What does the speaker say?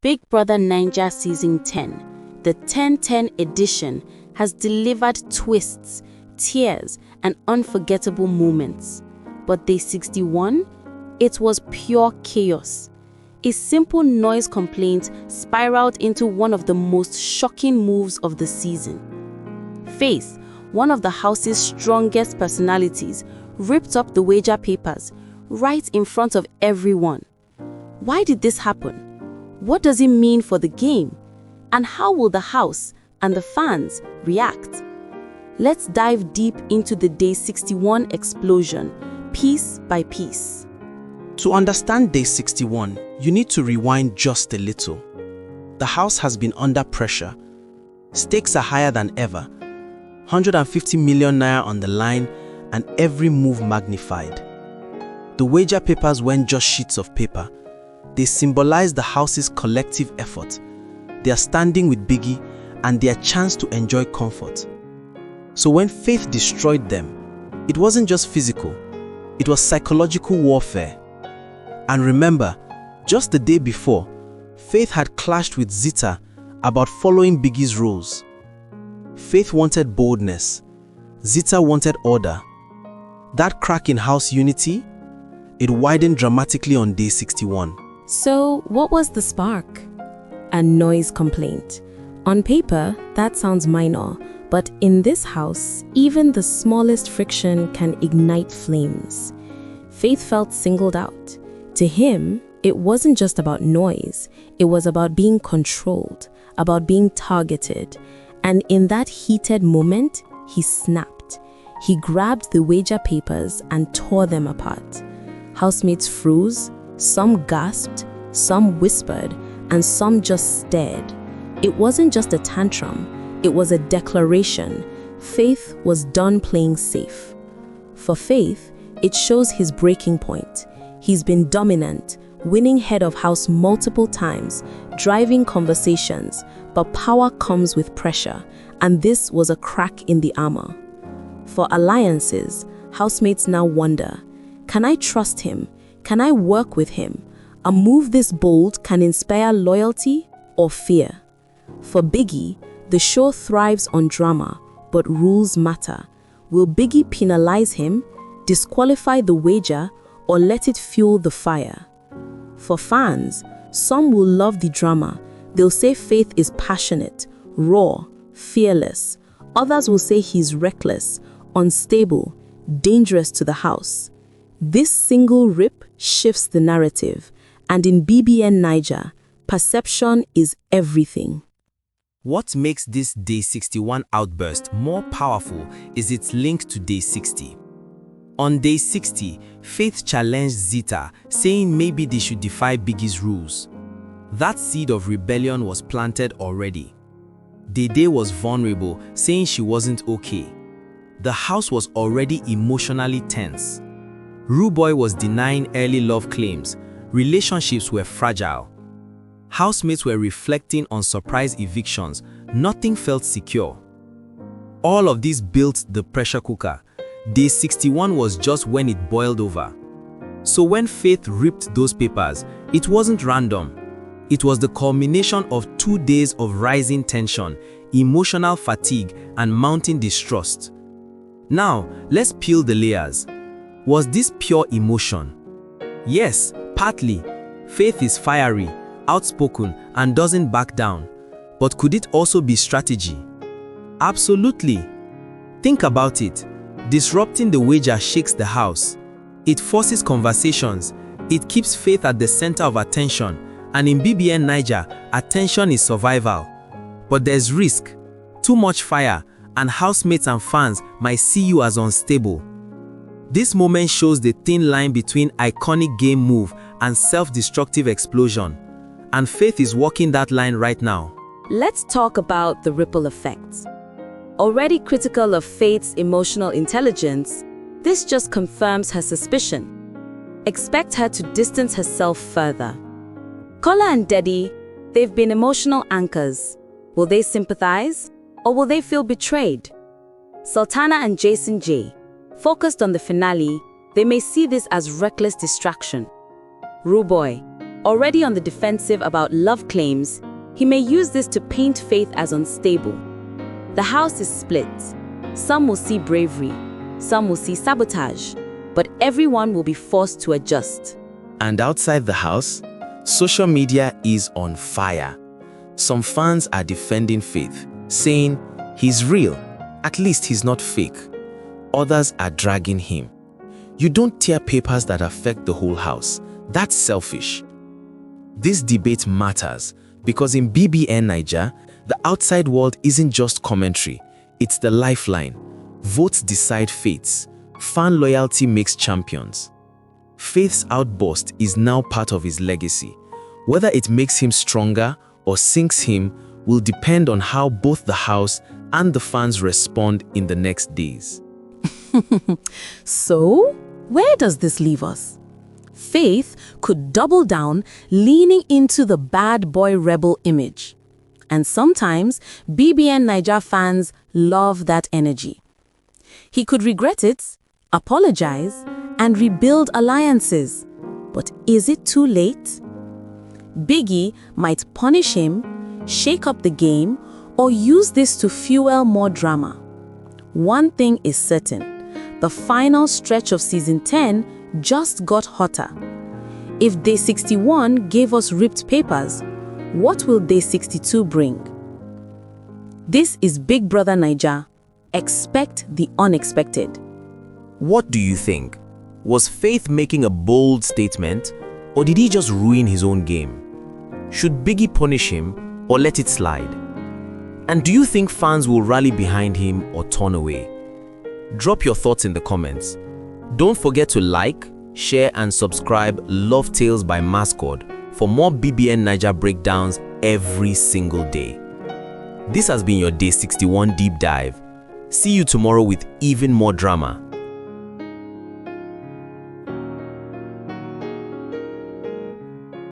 Big Brother Naija Season 10, the 10-10 edition, has delivered twists, tears, and unforgettable moments. But day 61, it was pure chaos. A simple noise complaint spiraled into one of the most shocking moves of the season. Faith, one of the house's strongest personalities, ripped up the wager papers right in front of everyone. Why did this happen? What does it mean for the game? And how will the house and the fans react? Let's dive deep into the day 61 explosion, piece by piece. To understand day 61, you need to rewind just a little. The house has been under pressure. Stakes are higher than ever. 150 million naira on the line and every move magnified. The wager papers weren't just sheets of paper. They symbolize the house's collective effort, their standing with Biggie, and their chance to enjoy comfort. So when Faith destroyed them, it wasn't just physical, it was psychological warfare. And remember, just the day before, Faith had clashed with Zita about following Biggie's rules. Faith wanted boldness, Zita wanted order. That crack in house unity, it widened dramatically on day 61. So, what was the spark? A noise complaint. On paper, that sounds minor, but in this house, even the smallest friction can ignite flames. Faith felt singled out. To him, it wasn't just about noise, it was about being controlled, about being targeted. And in that heated moment, he snapped. He grabbed the wager papers and tore them apart. Housemates froze. Some gasped, some whispered, and some just stared. It wasn't just a tantrum, it was a declaration. Faith was done playing safe. For Faith, it shows his breaking point. He's been dominant, winning head of house multiple times, driving conversations, but power comes with pressure, and this was a crack in the armor. For alliances, housemates now wonder, can I trust him? Can I work with him? A move this bold can inspire loyalty or fear. For Biggie, the show thrives on drama, but rules matter. Will Biggie penalize him, disqualify the wager, or let it fuel the fire? For fans, some will love the drama. They'll say Faith is passionate, raw, fearless. Others will say he's reckless, unstable, dangerous to the house. This single rip shifts the narrative, and in BBNaija, perception is everything. What makes this day 61 outburst more powerful is its link to day 60. On day 60, Faith challenged Zita, saying maybe they should defy Biggie's rules. That seed of rebellion was planted already. Dede was vulnerable, saying she wasn't okay. The house was already emotionally tense. Ruboy was denying early love claims. Relationships were fragile. Housemates were reflecting on surprise evictions. Nothing felt secure. All of this built the pressure cooker. Day 61 was just when it boiled over. So when Faith ripped those papers, it wasn't random. It was the culmination of 2 days of rising tension, emotional fatigue, and mounting distrust. Now, let's peel the layers. Was this pure emotion? Yes, partly. Faith is fiery, outspoken, and doesn't back down. But could it also be strategy? Absolutely. Think about it. Disrupting the wager shakes the house. It forces conversations. It keeps Faith at the center of attention. And in BBNaija, attention is survival. But there's risk. Too much fire, and housemates and fans might see you as unstable. This moment shows the thin line between iconic game move and self-destructive explosion. And Faith is walking that line right now. Let's talk about the ripple effects. Already critical of Faith's emotional intelligence, this just confirms her suspicion. Expect her to distance herself further. Kola and Dedi, they've been emotional anchors. Will they sympathize, or will they feel betrayed? Sultana and Jason J, focused on the finale, they may see this as reckless distraction. Ruboy, Already on the defensive about love claims, he may use this to paint Faith as unstable. The house is split. Some will see bravery, some will see sabotage, but everyone will be forced to adjust. And outside the house, social media is on fire. Some fans are defending Faith, saying, "He's real, at least he's not fake." Others are dragging him. "You don't tear papers that affect the whole house. That's selfish." This debate matters because in BBNaija, the outside world isn't just commentary, it's the lifeline. Votes decide fates. Fan loyalty makes champions. Faith's outburst is now part of his legacy. Whether it makes him stronger or sinks him will depend on how both the house and the fans respond in the next days. So, where does this leave us? Faith could double down, leaning into the bad boy rebel image. And sometimes, BBNaija fans love that energy. He could regret it, apologize, and rebuild alliances. But is it too late? Biggie might punish him, shake up the game, or use this to fuel more drama. One thing is certain, the final stretch of season 10 just got hotter. If day 61 gave us ripped papers, what will day 62 bring? This is Big Brother Naija. Expect the unexpected. What do you think? Was Faith making a bold statement, or did he just ruin his own game? Should Biggie punish him or let it slide? And do you think fans will rally behind him or turn away? Drop your thoughts in the comments. Don't forget to like, share and subscribe Love Tales by Mascot for more BBNaija breakdowns every single day. This has been your Day 61 Deep Dive. See you tomorrow with even more drama.